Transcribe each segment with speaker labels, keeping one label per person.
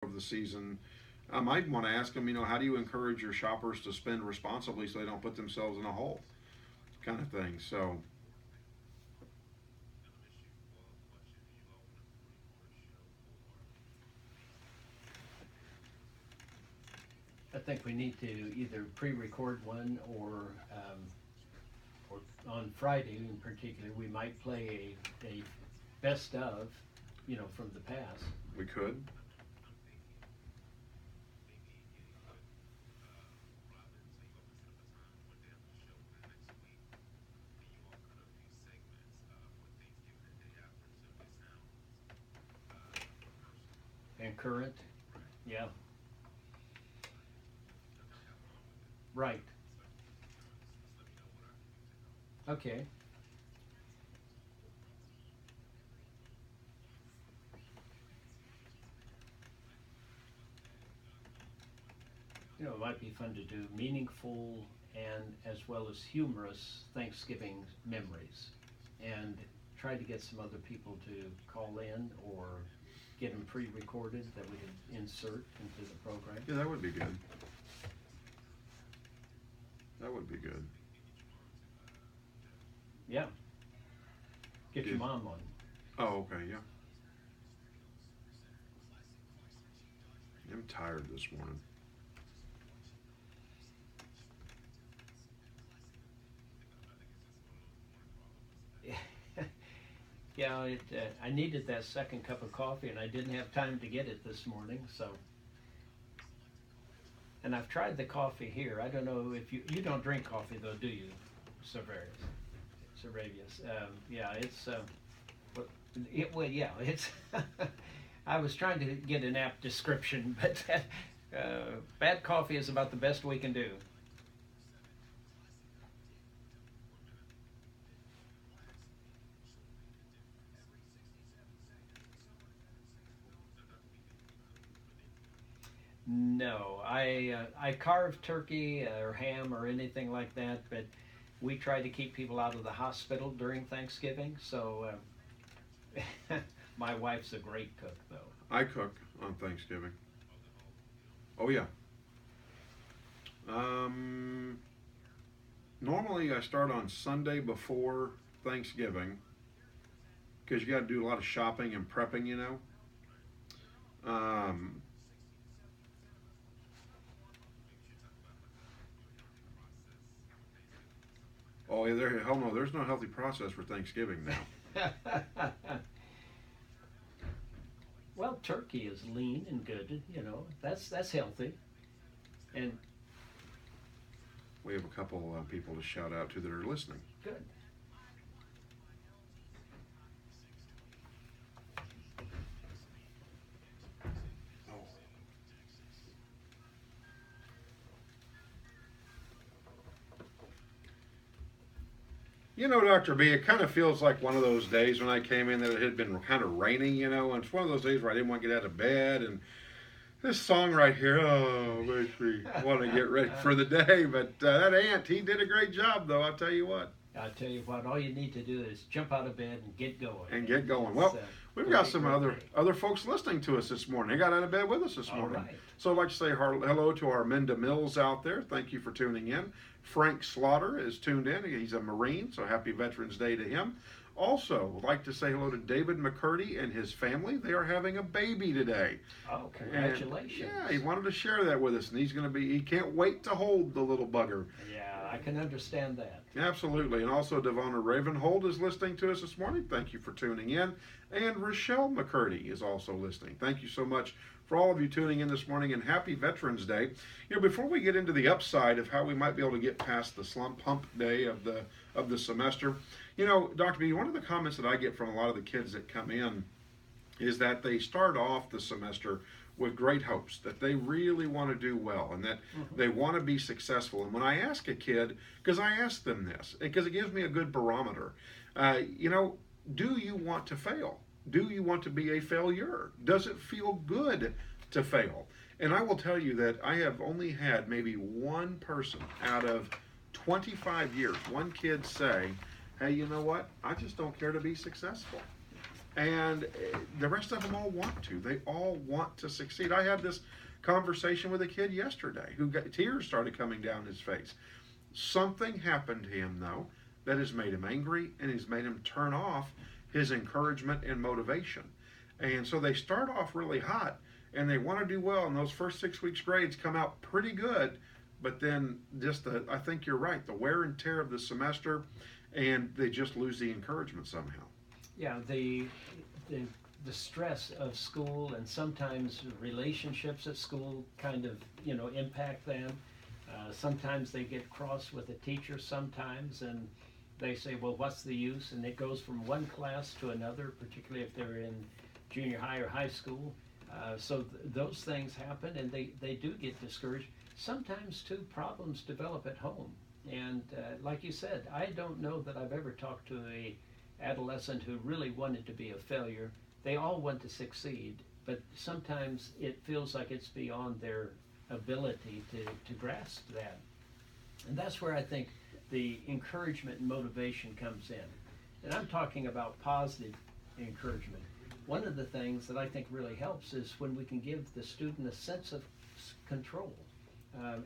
Speaker 1: over the season. I might want to ask them, how do you encourage your shoppers to spend responsibly so they don't put themselves in a hole, kind of thing. So,
Speaker 2: I think we need to either pre-record one or on Friday in particular, we might play a best of, from the past.
Speaker 1: we could.
Speaker 2: And current, yeah, right. Okay. It might be fun to do meaningful and as well as humorous Thanksgiving memories, and try to get some other people to call in or get them pre-recorded that we could insert into the program.
Speaker 1: Yeah, that would be good. That would be good.
Speaker 2: Yeah, get your
Speaker 1: Yes.
Speaker 2: mom on.
Speaker 1: Oh, okay, yeah. I'm tired this morning.
Speaker 2: Yeah, I needed that second cup of coffee, and I didn't have time to get it this morning. So, and I've tried the coffee here. I don't know if you don't drink coffee though, do you, Severius? Seravius. Yeah, it's well, yeah, it's. I was trying to get an apt description, but bad coffee is about the best we can do. No, I carve turkey or ham or anything like that, but we try to keep people out of the hospital during Thanksgiving. So my wife's a great cook, though.
Speaker 1: I cook on Thanksgiving. Oh, yeah. Um, Normally I start on Sunday before Thanksgiving because you got to do a lot of shopping and prepping. Um, oh, yeah, hell no, there's no healthy process for Thanksgiving now.
Speaker 2: Well, turkey is lean and good. That's healthy. And
Speaker 1: We have a couple people to shout out to that are listening.
Speaker 2: good.
Speaker 1: Oh. Dr. B, it kind of feels like one of those days when I came in that it had been kind of raining, and it's one of those days where I didn't want to get out of bed, and this song right here, oh, makes me want to get ready for the day. But that ant, he did a great job, though. I'll tell you what,
Speaker 2: I tell you what, all you need to do is jump out of bed and get going.
Speaker 1: and get going.
Speaker 2: It's,
Speaker 1: Well, we've
Speaker 2: gonna
Speaker 1: got
Speaker 2: be a
Speaker 1: some
Speaker 2: great
Speaker 1: other
Speaker 2: day.
Speaker 1: other folks listening to us this morning. They got out of bed with us this
Speaker 2: All
Speaker 1: morning.
Speaker 2: right.
Speaker 1: So I'd like to say hello to our Minda Mills out there. Thank you for tuning in. Frank Slaughter is tuned in. He's a Marine, so happy Veterans Day to him. Also, would like to say hello to David McCurdy and his family. They are having a baby today.
Speaker 2: Oh,
Speaker 1: And
Speaker 2: congratulations.
Speaker 1: yeah, he wanted to share that with us, and he can't wait to hold the little bugger.
Speaker 2: Yeah, I can understand that.
Speaker 1: Absolutely. And also, Devonna Ravenhold is listening to us this morning. Thank you for tuning in. And Rochelle McCurdy is also listening. Thank you so much for all of you tuning in this morning, and happy Veterans Day. Before we get into the upside of how we might be able to get past the slump hump day of the semester, Dr. B, one of the comments that I get from a lot of the kids that come in is that they start off the semester with great hopes that they really want to do well and that they want to be successful. And when I ask a kid, because I ask them this, because it gives me a good barometer, do you want to fail? Do you want to be a failure? Does it feel good to fail? And I will tell you that I have only had maybe one person out of 25 years, one kid say, hey, you know what? I just don't care to be successful. And the rest of them all want to. They all want to succeed. I had this conversation with a kid yesterday who got tears started coming down his face. Something happened to him though that has made him angry and has made him turn off his encouragement and motivation. And so they start off really hot and they want to do well, and those first 6 weeks grades come out pretty good, but then I think you're right, the wear and tear of the semester, and they just lose the encouragement somehow.
Speaker 2: Yeah, the the stress of school and sometimes relationships at school kind of impact them. Sometimes they get cross with a teacher sometimes, and they say, well, what's the use? And it goes from one class to another, particularly if they're in junior high or high school. Those things happen, and they do get discouraged. Sometimes too, problems develop at home, and like you said, I don't know that I've ever talked to a adolescent who really wanted to be a failure. They all want to succeed, but sometimes it feels like it's beyond their ability to grasp that. And that's where I think the encouragement and motivation comes in. And I'm talking about positive encouragement. One of the things that I think really helps is when we can give the student a sense of control.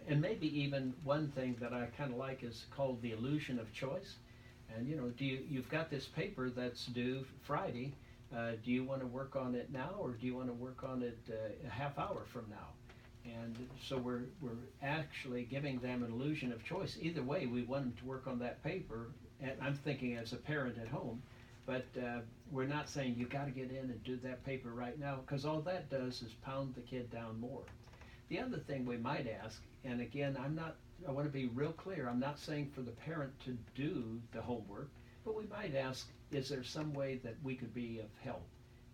Speaker 2: And maybe even one thing that I kind of like is called the illusion of choice. And you've got this paper that's due Friday. Do you want to work on it now, or do you want to work on it a half hour from now? And so we're actually giving them an illusion of choice. Either way, we want them to work on that paper. And I'm thinking as a parent at home, but we're not saying you got to get in and do that paper right now, because all that does is pound the kid down more. The other thing we might ask, and again, I want to be real clear, I'm not saying for the parent to do the homework, but we might ask, is there some way that we could be of help?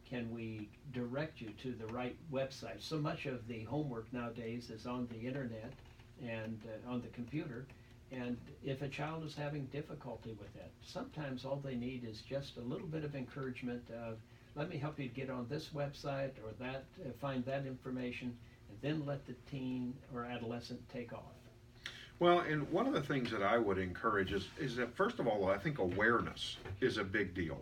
Speaker 2: Can we direct you to the right website? So much of the homework nowadays is on the internet and on the computer, and if a child is having difficulty with that, sometimes all they need is just a little bit of encouragement of, let me help you get on this website or that, find that information, and then let the teen or adolescent take off.
Speaker 1: Well, and one of the things that I would encourage is that, first of all, I think awareness is a big deal.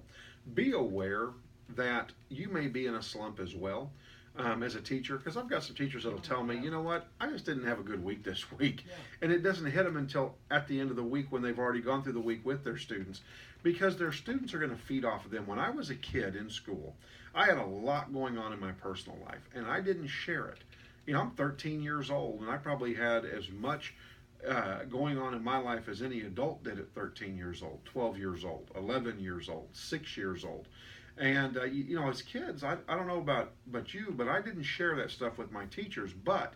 Speaker 1: Be aware that you may be in a slump as well as a teacher, because I've got some teachers that'll tell me, you know what, I just didn't have a good week this week.
Speaker 2: Yeah.
Speaker 1: And it doesn't hit them until at the end of the week when they've already gone through the week with their students, because their students are going to feed off of them. When I was a kid in school, I had a lot going on in my personal life, and I didn't share it. I'm 13 years old, and I probably had as much going on in my life as any adult did at 13 years old, 12 years old, 11 years old, 6 years old. And, as kids, I don't know about you, but I didn't share that stuff with my teachers. But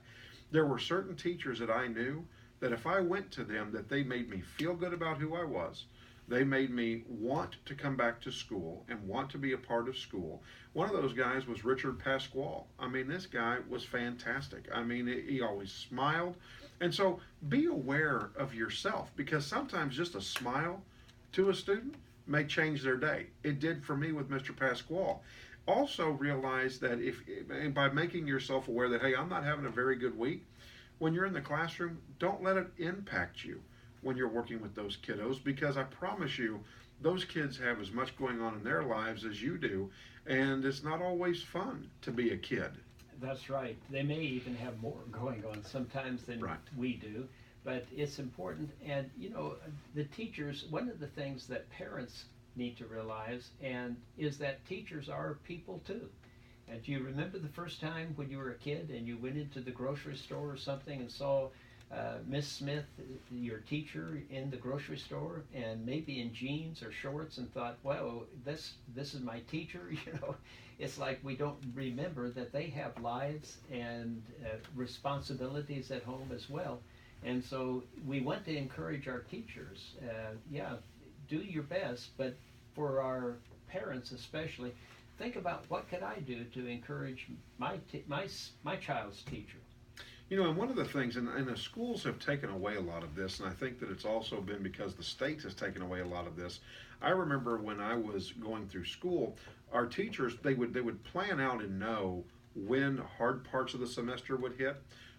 Speaker 1: there were certain teachers that I knew that if I went to them, that they made me feel good about who I was. They made me want to come back to school and want to be a part of school. One of those guys was Richard Pasquale. I mean, this guy was fantastic. I mean, he always smiled. And so be aware of yourself, because sometimes just a smile to a student may change their day. It did for me with Mr. Pasquale. Also realize that and by making yourself aware that, hey, I'm not having a very good week, when you're in the classroom, don't let it impact you when you're working with those kiddos, because I promise you, those kids have as much going on in their lives as you do, and it's not always fun to be a kid.
Speaker 2: That's right. They may even have more going on sometimes than we do, but it's important. And the teachers, one of the things that parents need to realize is that teachers are people too. And do you remember the first time when you were a kid and you went into the grocery store or something and saw Miss Smith, your teacher, in the grocery store, and maybe in jeans or shorts, and thought, "Well, this is my teacher." It's like we don't remember that they have lives and responsibilities at home as well. And so we want to encourage our teachers. Do your best, but for our parents especially, think about, what could I do to encourage my child's teacher?
Speaker 1: And one of the things, and the schools have taken away a lot of this, and I think that it's also been because the state has taken away a lot of this. I remember when I was going through school, our teachers, they would plan out and know when hard parts of the semester would hit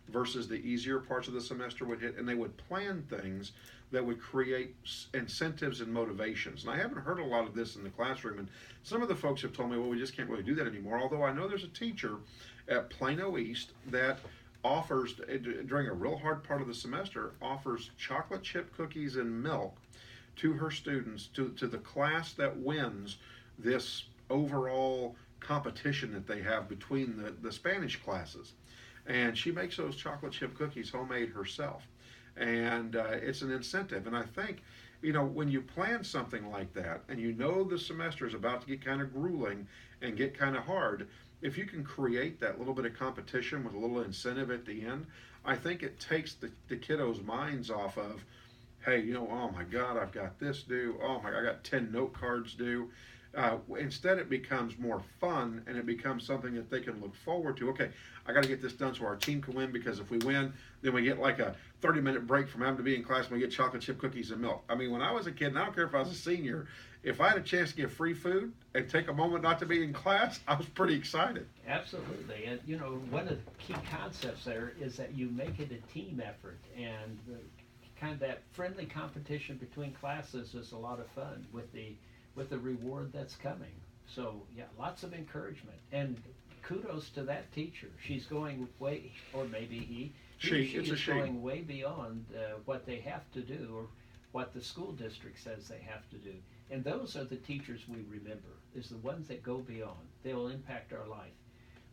Speaker 1: versus the easier parts of the semester would hit, and they would plan things that would create incentives and motivations. And I haven't heard a lot of this in the classroom, and some of the folks have told me, well, we just can't really do that anymore. Although I know there's a teacher at Plano East that offers, during a real hard part of the semester, offers chocolate chip cookies and milk to her students, to the class that wins this overall competition that they have between the Spanish classes. And she makes those chocolate chip cookies homemade herself. And it's an incentive. And I think, when you plan something like that and you know the semester is about to get kind of grueling and get kind of hard, if you can create that little bit of competition with a little incentive at the end, I think it takes the kiddos' minds off of, hey, oh my God, I've got this due. Oh my God, I got 10 note cards due. Instead, it becomes more fun, and it becomes something that they can look forward to. Okay, I got to get this done so our team can win, because if we win, then we get like a 30-minute break from having to be in class, and we get chocolate chip cookies and milk. I mean, when I was a kid, and I don't care if I was a senior, if I had a chance to get free food and take a moment not to be in class, I was pretty excited.
Speaker 2: Absolutely. And, one of the key concepts there is that you make it a team effort, and kind of that friendly competition between classes is a lot of fun with the reward that's coming. So yeah, lots of encouragement, and kudos to that teacher. She's going way, or maybe she is going way beyond what they have to do, or what the school district says they have to do. And those are the teachers we remember, is the ones that go beyond. They will impact our life.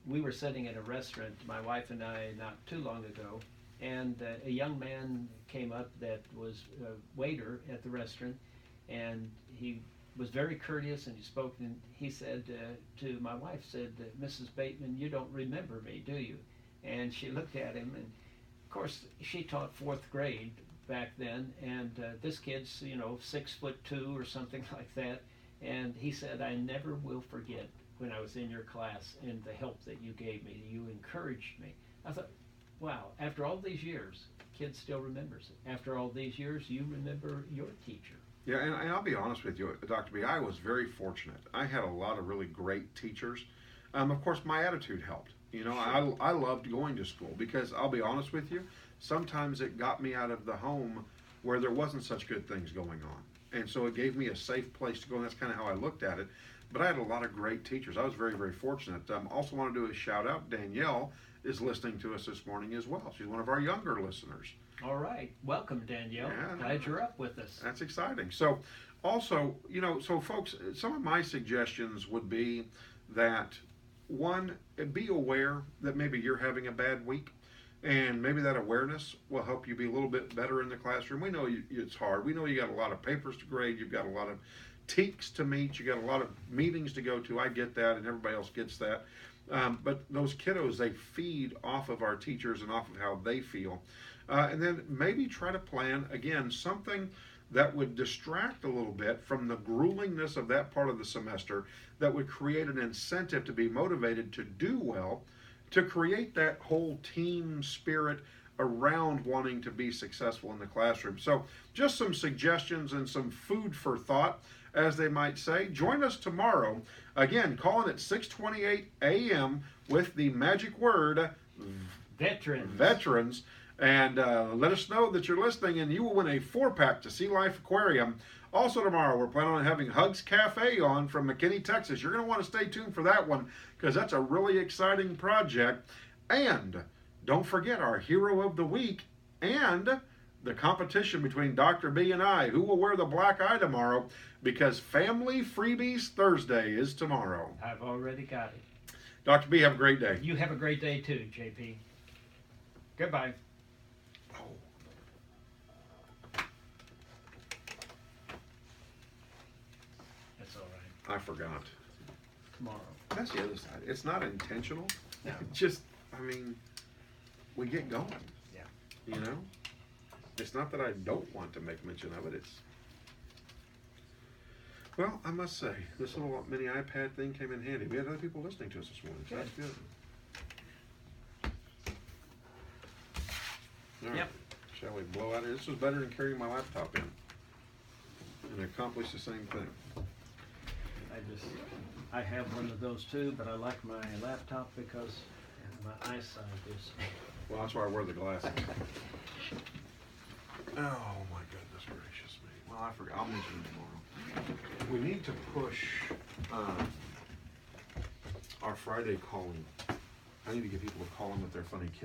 Speaker 2: We were sitting at a restaurant, my wife and I, not too long ago, and a young man came up that was a waiter at the restaurant, and he was very courteous, and he spoke, and he said to my wife, said, Mrs. Bateman, you don't remember me, do you? And she looked at him, and of course she taught 4th grade back then, and this kid's 6'2" or something like that, and he said, I never will forget when I was in your class and the help that you gave me. You encouraged me. I thought, wow, after all these years, kid still remembers it. After all these years, you remember your teacher.
Speaker 1: Yeah, and I'll be honest with you, Dr. B, I was very fortunate. I had a lot of really great teachers. Of course, my attitude helped. Sure. I loved going to school, because I'll be honest with you, sometimes it got me out of the home where there wasn't such good things going on. And so it gave me a safe place to go, and that's kind of how I looked at it. But I had a lot of great teachers. I was very, very fortunate. Also want to do a shout out. Danielle is listening to us this morning as well. She's one of our younger listeners.
Speaker 2: All right. Welcome, Danielle. Yeah, glad you're up with us.
Speaker 1: That's exciting. So also, so folks, some of my suggestions would be that, one, be aware that maybe you're having a bad week, and maybe that awareness will help you be a little bit better in the classroom. We know it's hard. We know you got a lot of papers to grade. You've got a lot of TEKs to meet. You got a lot of meetings to go to. I get that, and everybody else gets that. But those kiddos, they feed off of our teachers and off of how they feel. And then maybe try to plan, again, something that would distract a little bit from the gruelingness of that part of the semester, that would create an incentive to be motivated to do well, to create that whole team spirit around wanting to be successful in the classroom. So just some suggestions and some food for thought, as they might say. Join us tomorrow, again, calling at 6:28 a.m. with the magic word, Veterans. And let us know that you're listening, and you will win a 4-pack to Sea Life Aquarium. Also tomorrow, we're planning on having Hugs Cafe on from McKinney, Texas. You're going to want to stay tuned for that one, because that's a really exciting project. And don't forget our Hero of the Week and the competition between Dr. B and I. Who will wear the black eye tomorrow? Because Family Freebies Thursday is tomorrow.
Speaker 2: I've already got it.
Speaker 1: Dr. B, have a great day.
Speaker 2: You have a great day too, JP. Goodbye.
Speaker 1: I forgot.
Speaker 2: Tomorrow.
Speaker 1: That's the other side. It's not intentional.
Speaker 2: No.
Speaker 1: It's just, we get going.
Speaker 2: Yeah.
Speaker 1: It's not that I don't want to make mention of it. Well, I must say, this little mini iPad thing came in handy. We had other people listening to us this morning, so that's good. All right.
Speaker 2: Yep.
Speaker 1: Shall we blow out? This was better than carrying my laptop in, and accomplish the same thing.
Speaker 2: I just I have one of those too, but I like my laptop because my eyesight is.
Speaker 1: Well, that's why I wear the glasses. Oh my goodness gracious me. Well, I forgot. I'll mention it tomorrow. We need to push our Friday calling. I need to get people to call them with their funny kids